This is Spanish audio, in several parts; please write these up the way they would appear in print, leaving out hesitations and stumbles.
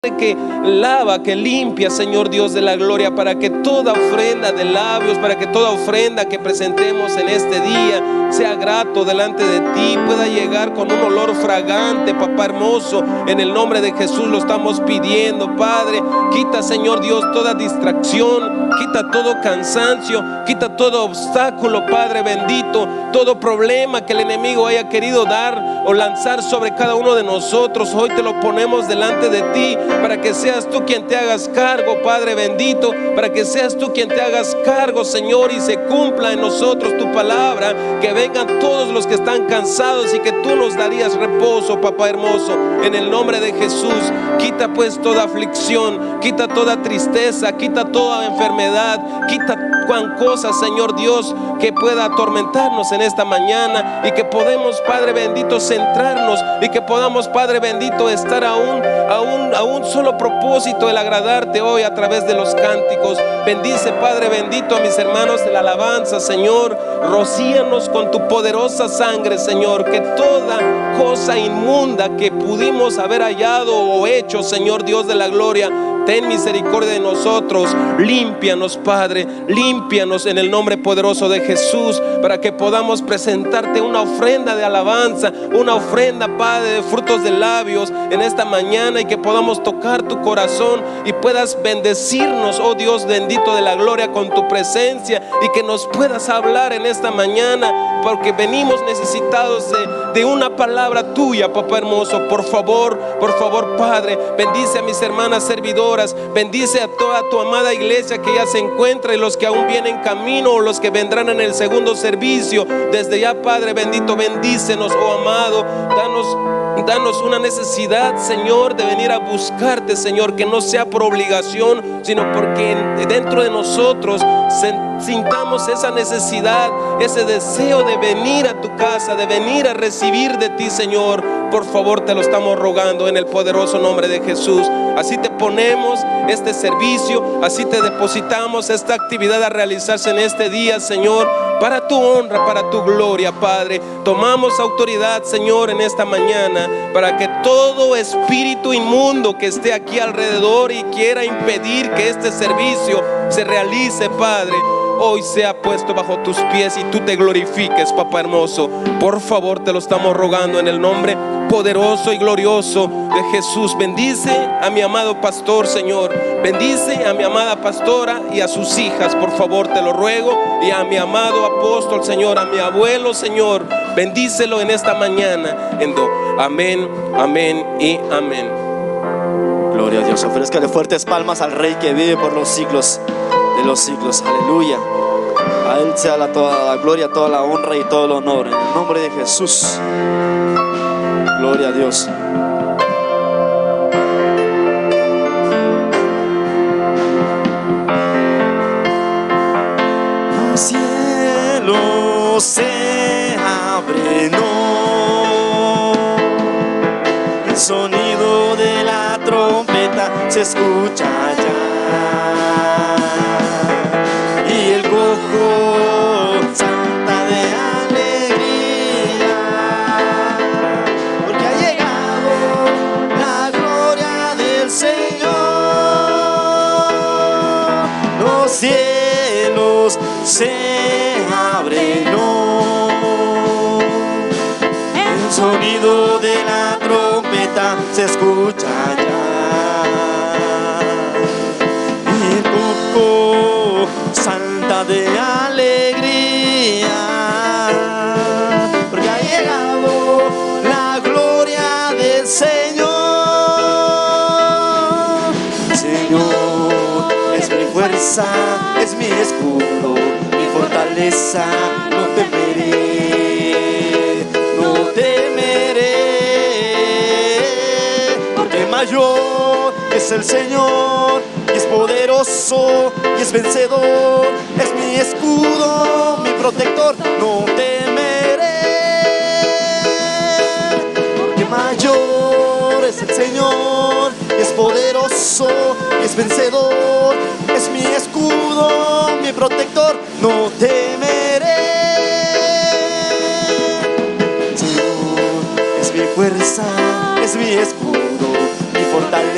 que lava, que limpia, Señor Dios de la gloria, para que toda ofrenda de labios, para que toda ofrenda que presentemos en este día sea grato delante de ti, pueda llegar con un olor fragante, papá hermoso. En el nombre de Jesús lo estamos pidiendo, Padre. Quita, Señor Dios, toda distracción, quita todo cansancio, quita todo obstáculo, Padre bendito, todo problema que el enemigo haya querido dar o lanzar sobre cada uno de nosotros. Hoy te lo ponemos delante de ti, para que seas tú quien te hagas cargo, Padre bendito, para que seas tú quien te hagas cargo, Señor, y se cumpla en nosotros tu palabra, que vengan todos los que están cansados y que tú nos darías reposo, papá hermoso, en el nombre de Jesús. Quita pues toda aflicción, quita toda tristeza, quita toda enfermedad, quita cuan cosa, Señor Dios, que pueda atormentarnos en esta mañana, y que podemos, Padre bendito, centrarnos, y que podamos, Padre bendito, estar a un solo propósito, el agradarte hoy a través de los cánticos. Bendice, Padre bendito, a mis hermanos de la alabanza, Señor. Rocíanos con tu poderosa sangre, Señor, que toda cosa inmunda que pudimos haber hallado o hecho, Señor Dios de la gloria, ten misericordia de nosotros. Límpianos, Padre, límpianos en el nombre poderoso de Jesús, para que podamos presentarte una ofrenda de alabanza, una ofrenda, Padre, de frutos de labios en esta mañana, y que podamos tocar tu corazón y puedas bendecirnos, oh Dios bendito de la gloria, con tu presencia, y que nos puedas hablar en esta mañana, porque venimos necesitados de una palabra tuya, papá hermoso. Por favor, Padre, bendice a mis hermanas servidoras, bendice a toda tu amada iglesia que ya se encuentra, y los que aún vienen camino, o los que vendrán en el segundo servicio. Desde ya, Padre bendito, bendícenos, oh amado. Danos una necesidad, Señor, de venir a buscarte, Señor, que no sea por obligación, sino porque dentro de nosotros sintamos esa necesidad, ese deseo de venir a tu casa, de venir a recibir de ti, Señor. Por favor, te lo estamos rogando en el poderoso nombre de Jesús. Así te ponemos este servicio, así te depositamos esta actividad a realizarse en este día, Señor, para tu honra, para tu gloria, Padre. Tomamos autoridad, Señor, en esta mañana, para que todo espíritu inmundo que esté aquí alrededor y quiera impedir que este servicio se realice, Padre, hoy sea puesto bajo tus pies y tú te glorifiques, papá hermoso. Por favor, te lo estamos rogando en el nombre poderoso y glorioso de Jesús. Bendice a mi amado pastor, Señor. Bendice a mi amada pastora y a sus hijas, por favor, te lo ruego. Y a mi amado apóstol, Señor, a mi abuelo, Señor, bendícelo en esta mañana. Amén, amén y amén. Gloria a Dios. Ofrézcale fuertes palmas al Rey que vive por los siglos de los siglos. Aleluya. A Él sea toda la gloria, toda la honra y todo el honor, en el nombre de Jesús. Gloria a Dios. Los cielos se abren, el sonido de la trompeta se escucha ya, y el cojo salta de alegría, porque ha llegado la gloria del Señor. Los cielos se abren, el sonido de la trompeta se escucha ya, y el coco salta de alegría, porque ha llegado la gloria del Señor. Señor es mi fuerza, es mi escudo, mi fortaleza, no temeré, no temeré, porque mayor es el Señor, y es poderoso, y es vencedor, es mi escudo, mi protector, no temeré, porque mayor es el Señor, y es poderoso, y es vencedor, es mi escudo, mi protector, no temeré. Señor es mi fuerza, es mi escudo, mi fortaleza,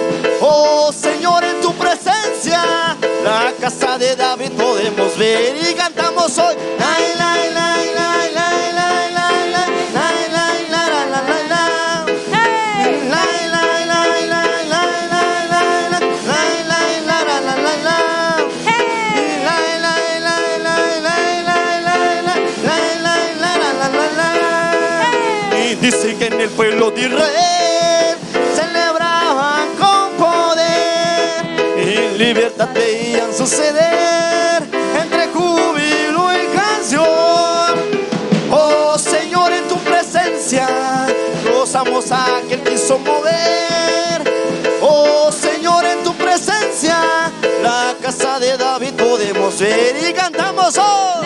casa de David podemos ver y cantamos hoy. Dice que en el pueblo de Israel celebraban con poder y libertad veían suceder entre júbilo y canción. Oh Señor, en tu presencia gozamos a aquel que quiso mover. Oh Señor, en tu presencia la casa de David podemos ver y cantamos hoy.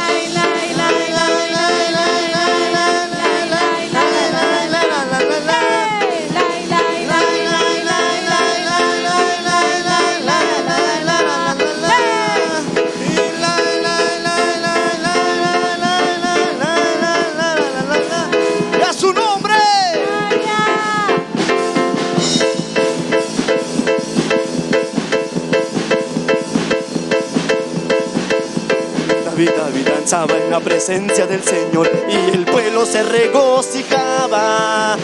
David danzaba en la presencia del Señor y el pueblo se regocijaba.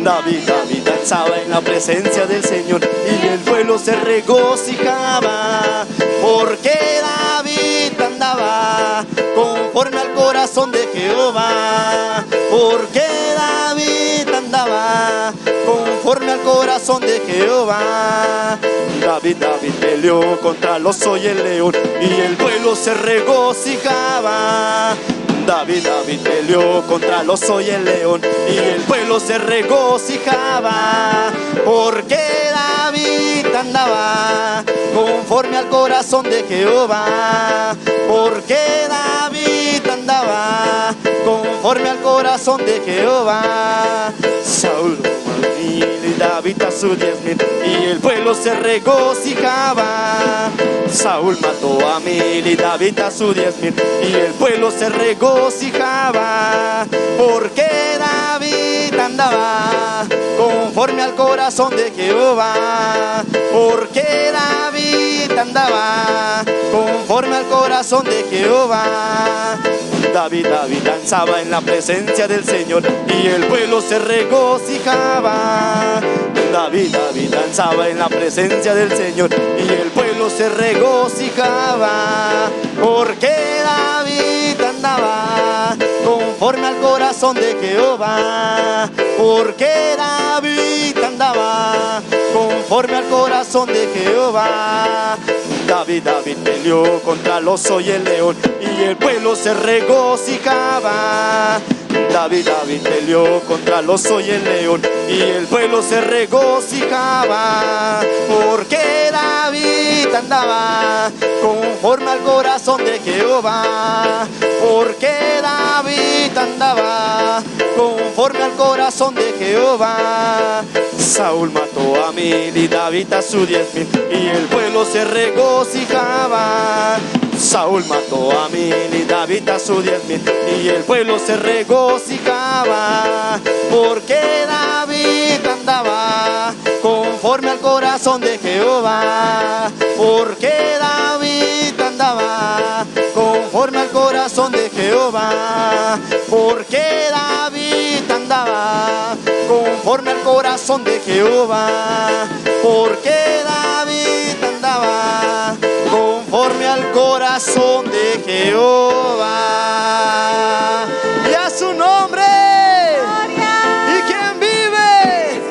David danzaba en la presencia del Señor y el pueblo se regocijaba. Porque David andaba conforme al corazón de Jehová. Porque David andaba conforme al corazón de Jehová. David peleó contra el oso y el león y el pueblo se regocijaba. David peleó contra el oso y el león y el pueblo se regocijaba. Porque David andaba conforme al corazón de Jehová. Porque David andaba conforme al corazón de Jehová. Saúl y David a sus 10,000 y el pueblo se regocijaba. Saúl mató a 1,000 y David a sus 10,000 y el pueblo se regocijaba. Porque David andaba conforme al corazón de Jehová. Porque David andaba conforme al corazón de Jehová. David danzaba en la presencia del Señor y el pueblo se regocijaba. David danzaba en la presencia del Señor y el pueblo se regocijaba. Porque David andaba conforme al corazón de Jehová. Porque David andaba conforme al corazón de Jehová. David peleó contra el oso y el león y el pueblo se regocijaba. David peleó contra el oso y el león y el pueblo se regocijaba. Porque David andaba conforme al corazón de Jehová. Porque David andaba conforme al corazón de Jehová. Saúl mató a 1,000 y David a sus 10,000 y el pueblo se regocijaba. Saúl mató a 1,000 y David a sus 10,000 y el pueblo se regocijaba. Porque David andaba conforme al corazón de Jehová. Porque David andaba conforme al corazón de Jehová. Porque David andaba conforme al corazón de Jehová. Porque David andaba conforme al corazón de Jehová. Y a su nombre. Gloria. ¿Y quién vive?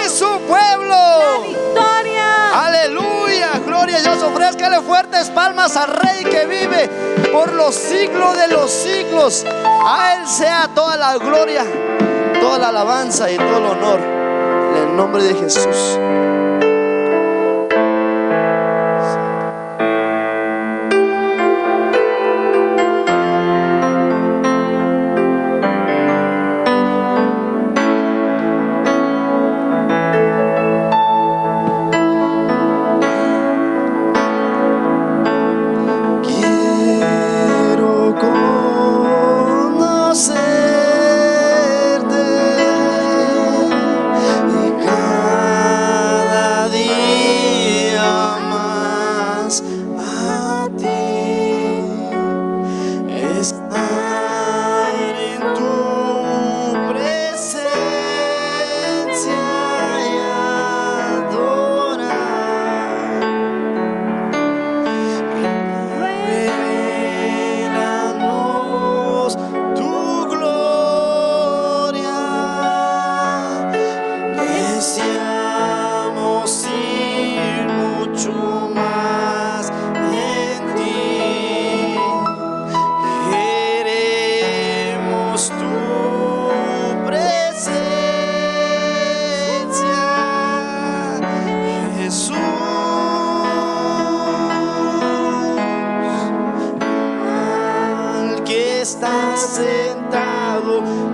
Y su pueblo. La victoria. Aleluya. Gloria a Dios. Ofrézcale fuertes palmas al Rey que vive por los siglos de los siglos. A Él sea toda la gloria, toda la alabanza y todo el honor. En el nombre de Jesús. Cada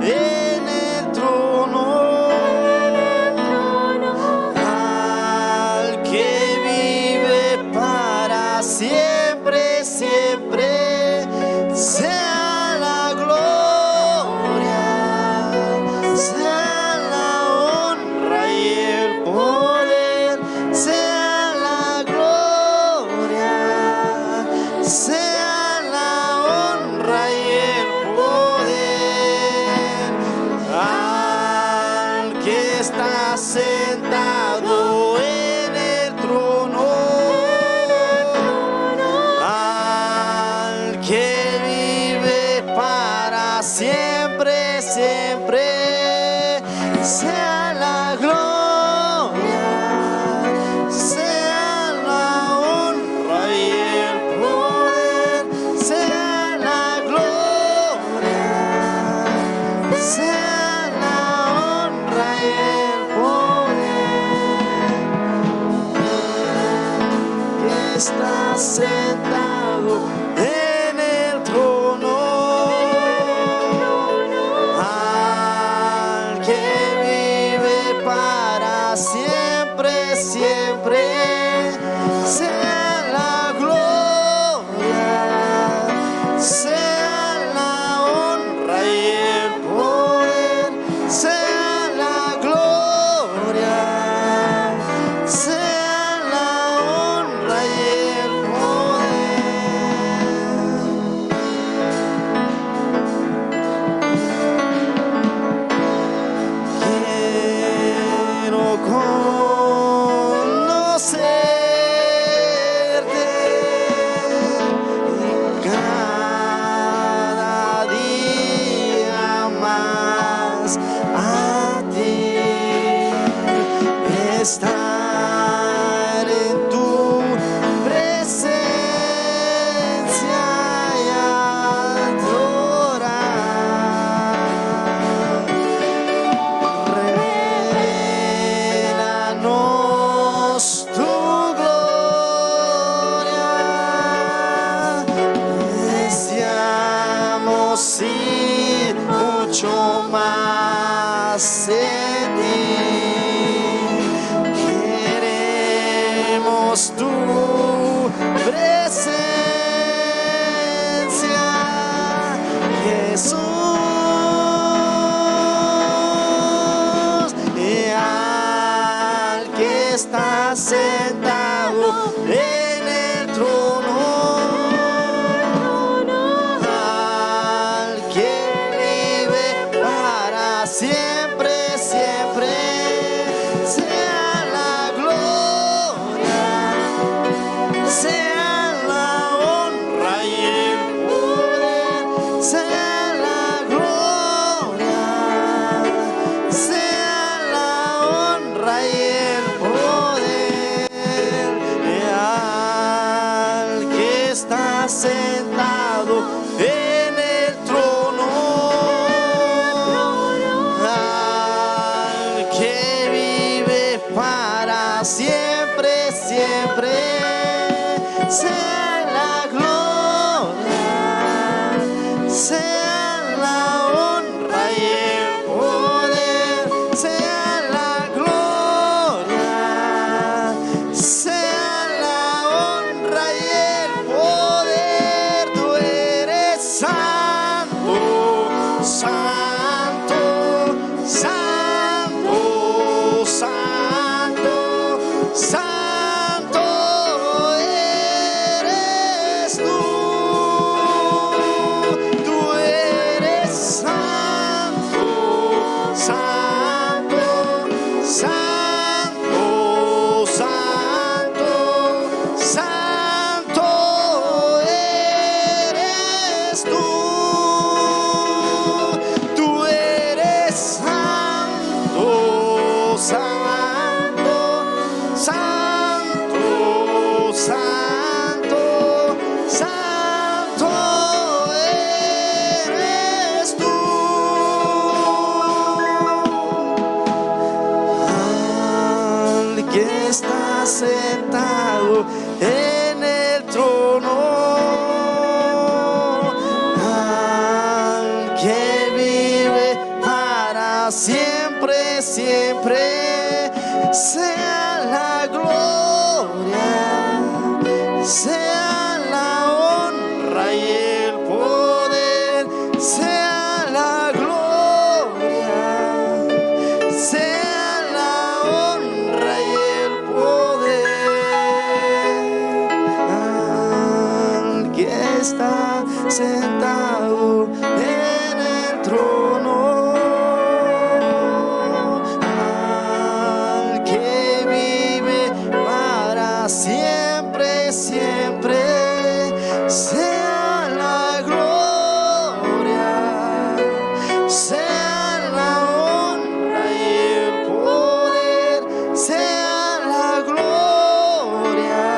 en el trono, al que vive para siempre, siempre, sea la gloria, sea la honra y el poder, sea la gloria, sea la honra y el poder, al que está sentado en el trono, al que vive para siempre, siempre, sea la gloria, sea la honra y el poder, sea la gloria, sea la honra y el poder, que está sentado en el trono, al que vive para siempre, siempre, sea la gloria, sea la honra y el poder, sea la gloria, sea la honra y el quiero conocerte y cada día más a ti, estar en tu presencia y adorar. Revelanos tu gloria, deseamos ir mucho más en ti, queremos tu presencia, Jesús, y al que está sentado en el trono, al que vive para siempre, siempre, sea la gloria, sea la honra y el poder, sea la gloria, sea la honra y el poder, y al que está sentado en el trono, al que vive para siempre, siempre, sea la gloria, sea la honra y el poder, sea la gloria, sea la honra y el poder. Tú eres santo, santo, santo, santo, santo eres tú. Tú eres santo, santo, santo, santo, santo eres tú. Tú eres santo, santo, santo, santo, santo eres tú. Al que está sentado en el trono, al que vive sea la gloria, sea la honra y el poder, sea la gloria, sea la honra y el poder al que está sentado en el trono, al que vive para siempre, siempre, sea la gloria, sea la honra y el poder, sea la gloria,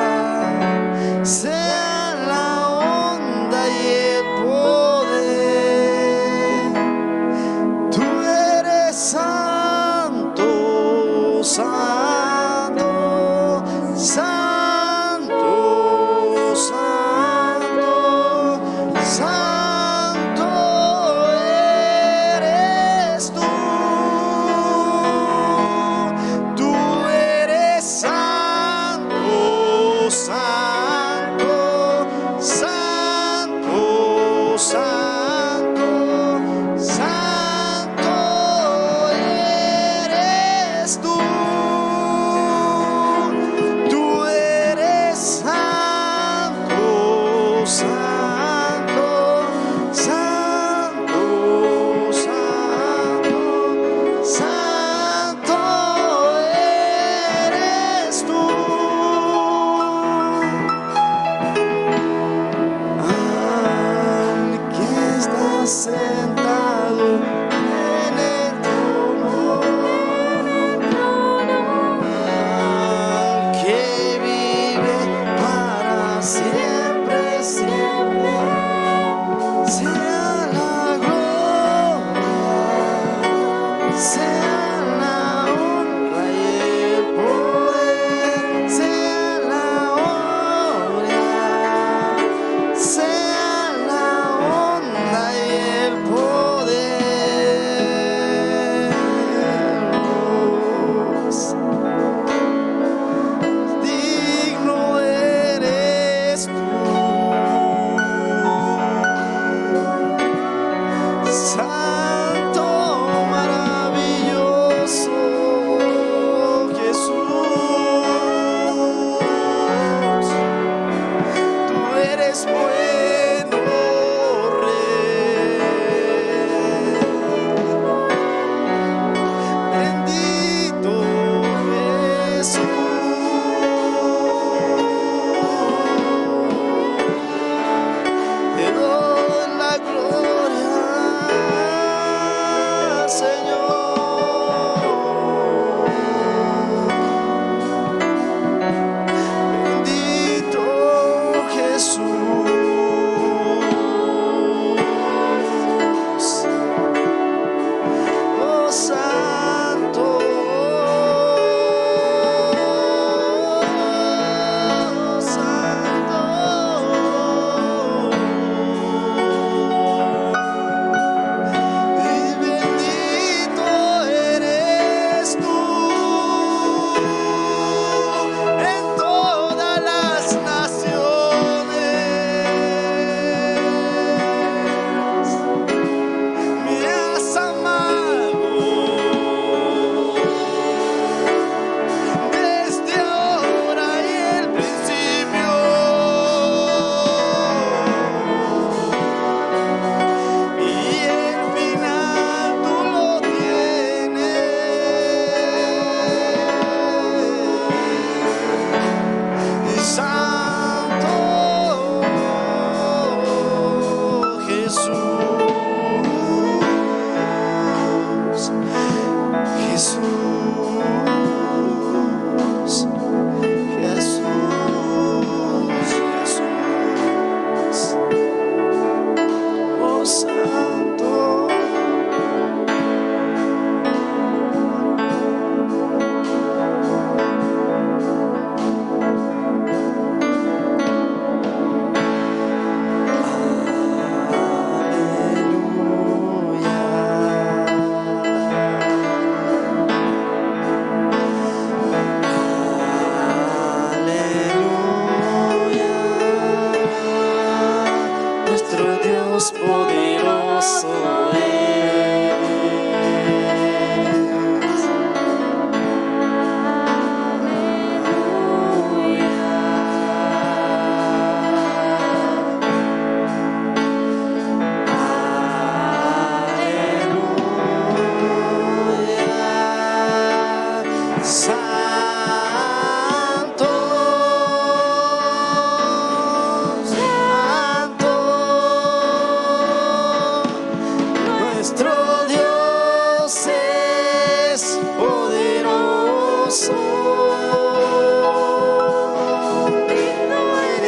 sea la honra y el poder. Tú eres santo, santo, santo.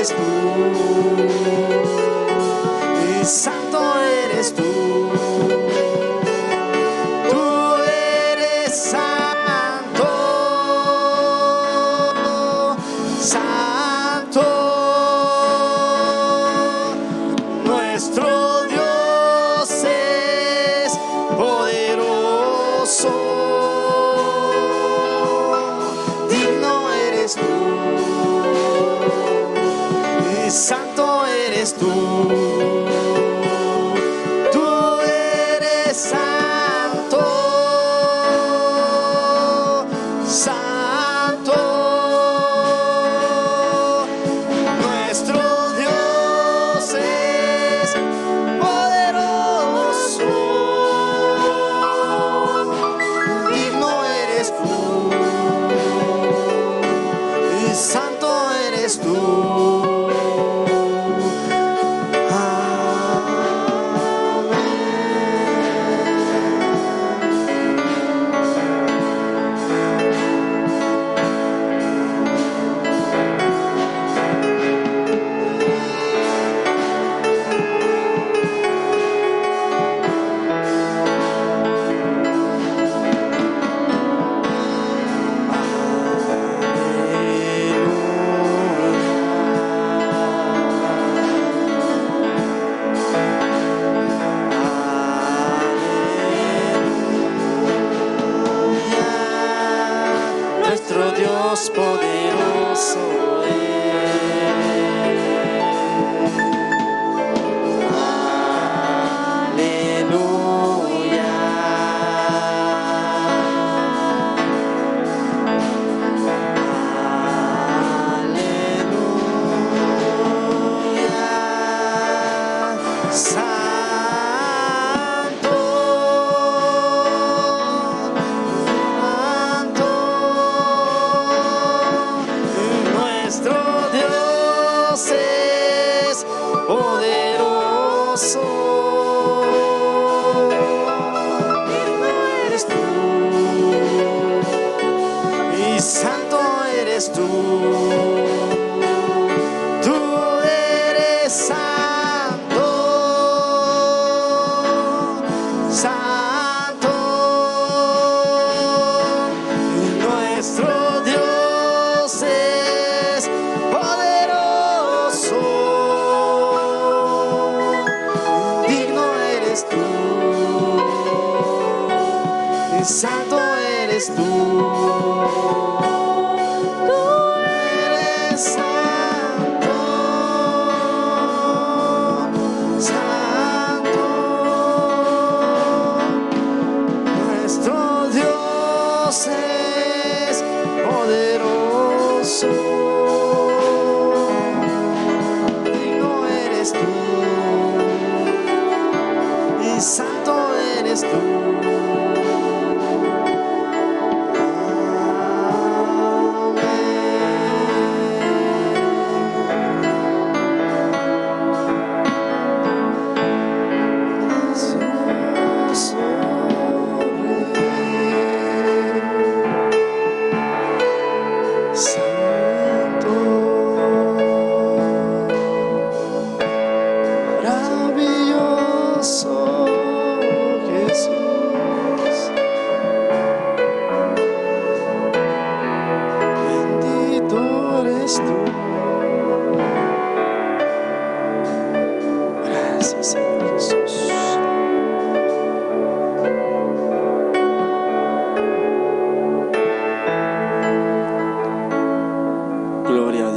eres tú, y santo eres tú. Tú eres santo, santo. Nuestro Dios es poderoso. Digno eres tú, y santo eres tú. Tú eres santo, santo. Nuestro Dios es poderoso. Digno eres tú, y santo eres tú. Nuestro Dios poderoso santo eres tú. Tú eres santo, santo. Nuestro Dios es poderoso. Digno eres tú, y santo eres tú.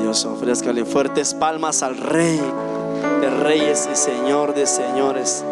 Ofrézcale fuertes palmas al Rey de Reyes y Señor de Señores.